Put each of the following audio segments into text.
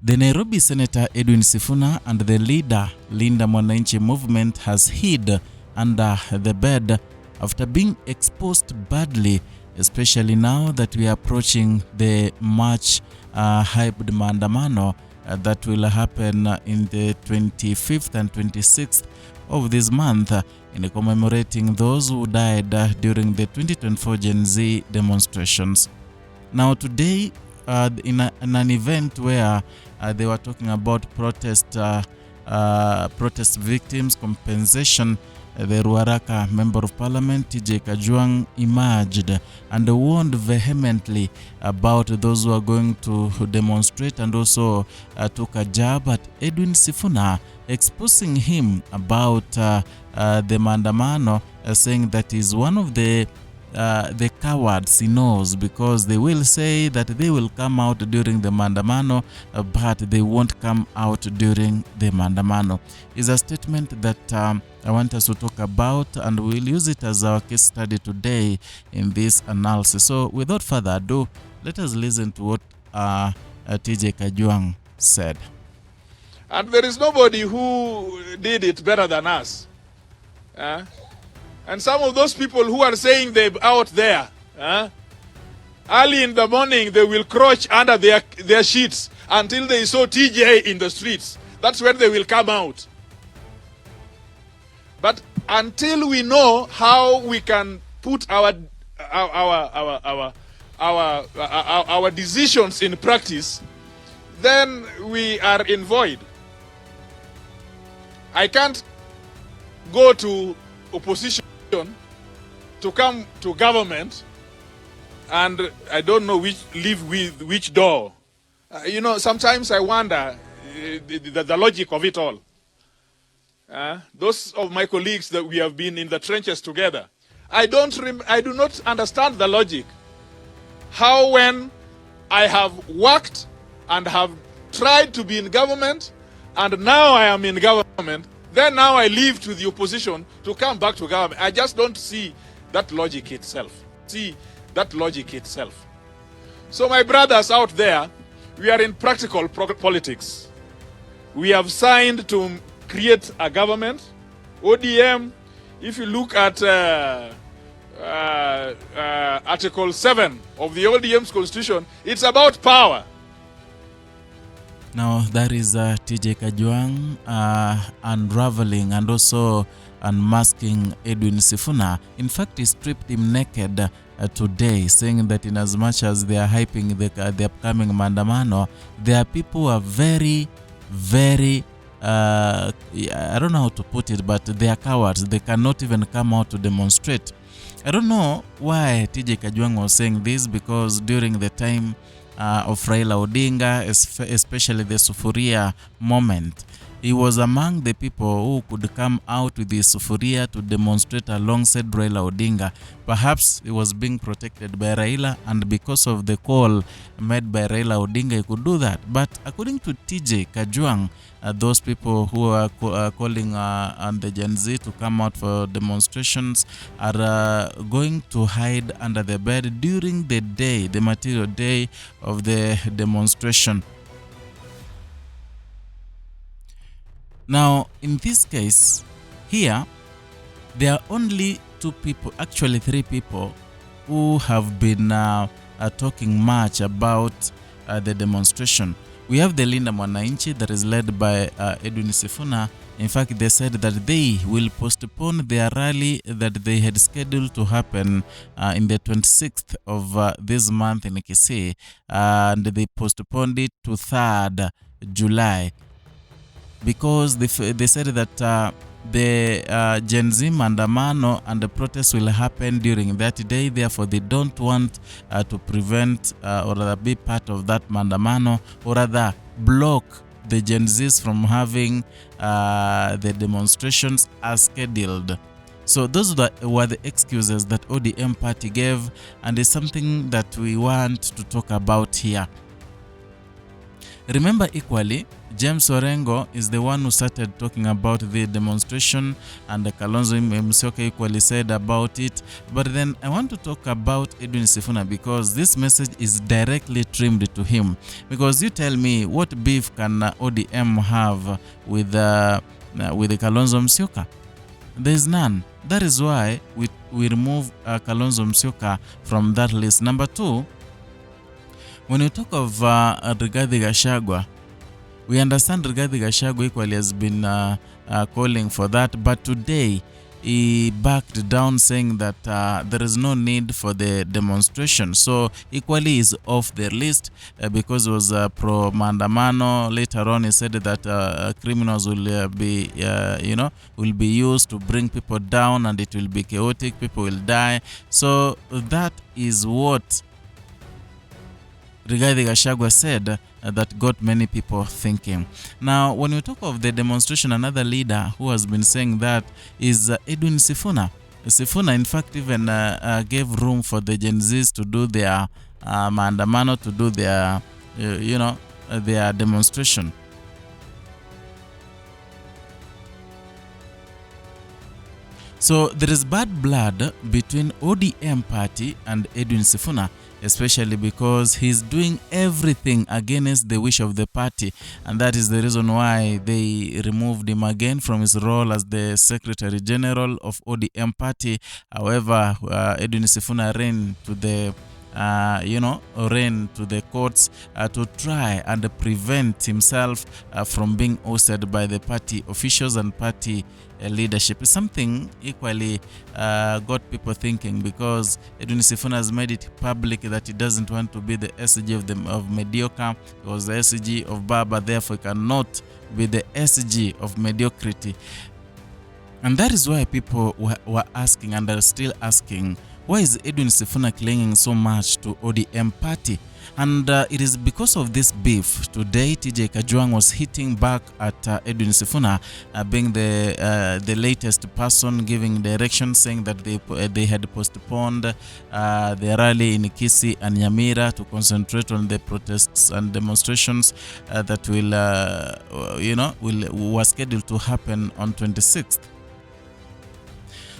The Nairobi Senator Edwin Sifuna and the leader Linda Mwananchi movement has hid under the bed after being exposed badly, especially now that we are approaching the March hyped maandamano that will happen in the 25th and 26th of this month in commemorating those who died during the 2024 Gen Z demonstrations. Now today, in an event where they were talking about protest victims compensation, the Ruaraka Member of Parliament TJ Kajwang emerged and warned vehemently about those who are going to demonstrate, and also took a jab at Edwin Sifuna, exposing him about the maandamano, saying that he's one of the cowards he knows, because they will say that they will come out during the maandamano, but they won't come out during the maandamano. It's a statement that I want us to talk about, and we'll use it as our case study today in this analysis. So without further ado, let us listen to what TJ Kajwang said. And there is nobody who did it better than us. And some of those people who are saying they're out there, early in the morning they will crouch under their sheets until they saw TJ in the streets. That's when they will come out. But until we know how we can put our decisions in practice, then we are in void. I can't go to opposition to come to government, and I don't know leave with which door. Sometimes I wonder the logic of it all. Those of my colleagues that we have been in the trenches together, I do not understand the logic. How, when I have worked and have tried to be in government, and now I am in government, then now I leave to the opposition to come back to government. I just don't see that logic itself. So my brothers out there, we are in practical politics. We have signed to create a government. ODM, if you look at Article 7 of the ODM's constitution, it's about power. Now that is TJ Kajwang unraveling and also unmasking Edwin Sifuna. In fact, he stripped him naked today, saying that in as much as they are hyping the upcoming maandamano, there are people who are very, very, I don't know how to put it, but they are cowards. They cannot even come out to demonstrate. I don't know why TJ Kajwang was saying this, because during the time of Raila Odinga, especially the Sufuria moment, he was among the people who could come out with the Sufuria to demonstrate alongside Raila Odinga. Perhaps he was being protected by Raila, and because of the call made by Raila Odinga, he could do that. But according to TJ Kajwang, those people who are calling on the Gen Z to come out for demonstrations are going to hide under the bed during the day, the material day of the demonstration. Now, in this case, here, there are only two people, actually three people, who have been talking much about the demonstration. We have the Linda Mwananchi that is led by Edwin Sifuna. In fact, they said that they will postpone their rally that they had scheduled to happen in the 26th of this month in Kisii, and they postponed it to 3rd July. Because they said that the Gen Z maandamano and the protests will happen during that day. Therefore, they don't want to prevent or rather be part of that maandamano, or rather block the Gen Zs from having the demonstrations as scheduled. So those were the excuses that ODM party gave, and it's something that we want to talk about here. Remember equally, James Orengo is the one who started talking about the demonstration, and Kalonzo Musyoka equally said about it. But then I want to talk about Edwin Sifuna because this message is directly trimmed to him. Because you tell me, what beef can ODM have with Kalonzo Musyoka? There is none. That is why we remove Kalonzo Musyoka from that list. Number two, when you talk of Rigathi Gachagua, we understand Rigathi Gachagua equally has been calling for that, but today he backed down saying that there is no need for the demonstration. So equally is off the list because it was pro Mandamano. Later on he said that criminals will will be used to bring people down and it will be chaotic, people will die. So that is what Rigathi Gachagua said that got many people thinking. Now, when you talk of the demonstration, another leader who has been saying that is Edwin Sifuna. Sifuna, in fact, even gave room for the Gen Zs to do their maandamano, to do their, their demonstration. So there is bad blood between ODM party and Edwin Sifuna, especially because he's doing everything against the wish of the party, and that is the reason why they removed him again from his role as the Secretary General of ODM party. However, Edwin Sifuna ran to the courts to try and prevent himself from being ousted by the party officials and party leadership. It's something equally got people thinking, because Edwin Sifuna has made it public that he doesn't want to be the SG of mediocre. He was the SG of Baba, therefore he cannot be the SG of mediocrity. And that is why people were asking and are still asking, why is Edwin Sifuna clinging so much to ODM party? And it is because of this beef. Today, TJ Kajwang was hitting back at Edwin Sifuna, being the latest person giving direction, saying that they had postponed the rally in Kisii and Nyamira to concentrate on the protests and demonstrations that were scheduled to happen on 26th.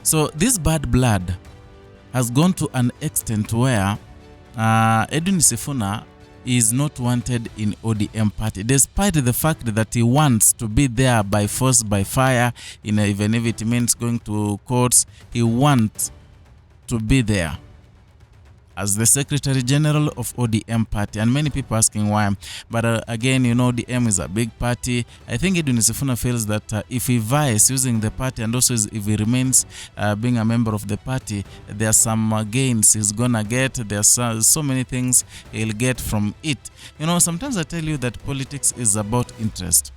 So this bad blood has gone to an extent where Edwin Sifuna is not wanted in ODM party, despite the fact that he wants to be there by force, by fire, even if it means going to courts. He wants to be there as the Secretary General of ODM party, and many people asking why. But again, ODM is a big party. I think Edwin Sifuna feels that if he vies using the party, and also if he remains being a member of the party, there are some gains he's gonna get. There's so many things he'll get from it. Sometimes I tell you that politics is about interest.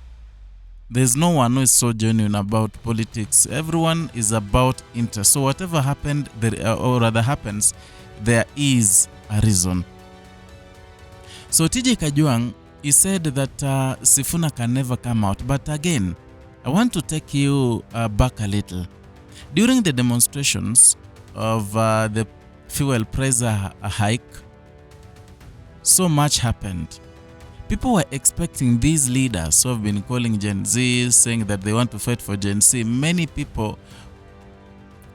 There's no one who is so genuine about politics. Everyone is about interest. So whatever happened, or rather happens, there is a reason. So TJ Kajwang, he said that Sifuna can never come out. But again, I want to take you back a little. During the demonstrations of the fuel price hike, so much happened. People were expecting these leaders who have been calling Gen Z, saying that they want to fight for Gen Z. Many people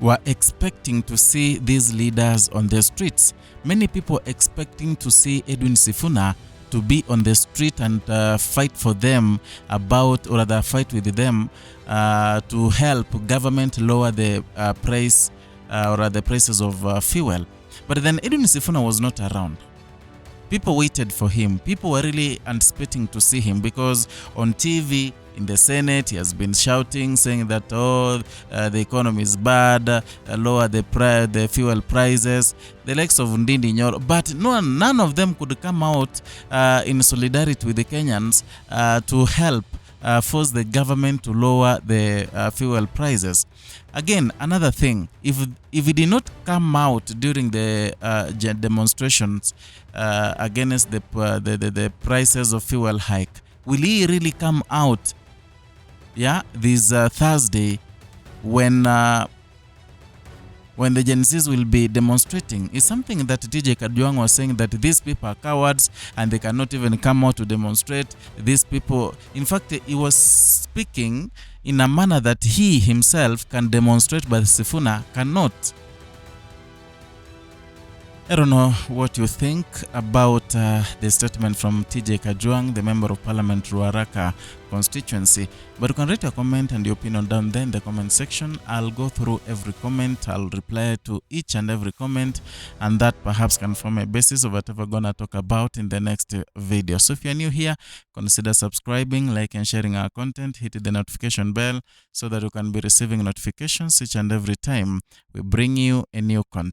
were expecting to see these leaders on the streets. Many people expecting to see Edwin Sifuna to be on the street and fight for them or rather fight with them to help government lower the price or the prices of fuel. But then Edwin Sifuna was not around. People waited for him. People were really anticipating to see him, because on TV, in the Senate, he has been shouting, saying that the economy is bad, lower the fuel prices, the likes of Ndindi Nyoro. But none of them could come out in solidarity with the Kenyans to help force the government to lower the fuel prices. Again, another thing, if he did not come out during the demonstrations against the prices of fuel hike, will he really come out this Thursday when when the Gen Zs will be demonstrating is something that TJ Kajwang was saying, that these people are cowards and they cannot even come out to demonstrate. These people, in fact, he was speaking in a manner that he himself can demonstrate, but Sifuna cannot. I don't know what you think about the statement from TJ Kajwang, the Member of Parliament Ruaraka constituency, but you can write your comment and your opinion down there in the comment section. I'll go through every comment, I'll reply to each and every comment, and that perhaps can form a basis of whatever we're gonna talk about in the next video. So if you're new here, consider subscribing, like and sharing our content, hit the notification bell so that you can be receiving notifications each and every time we bring you a new content.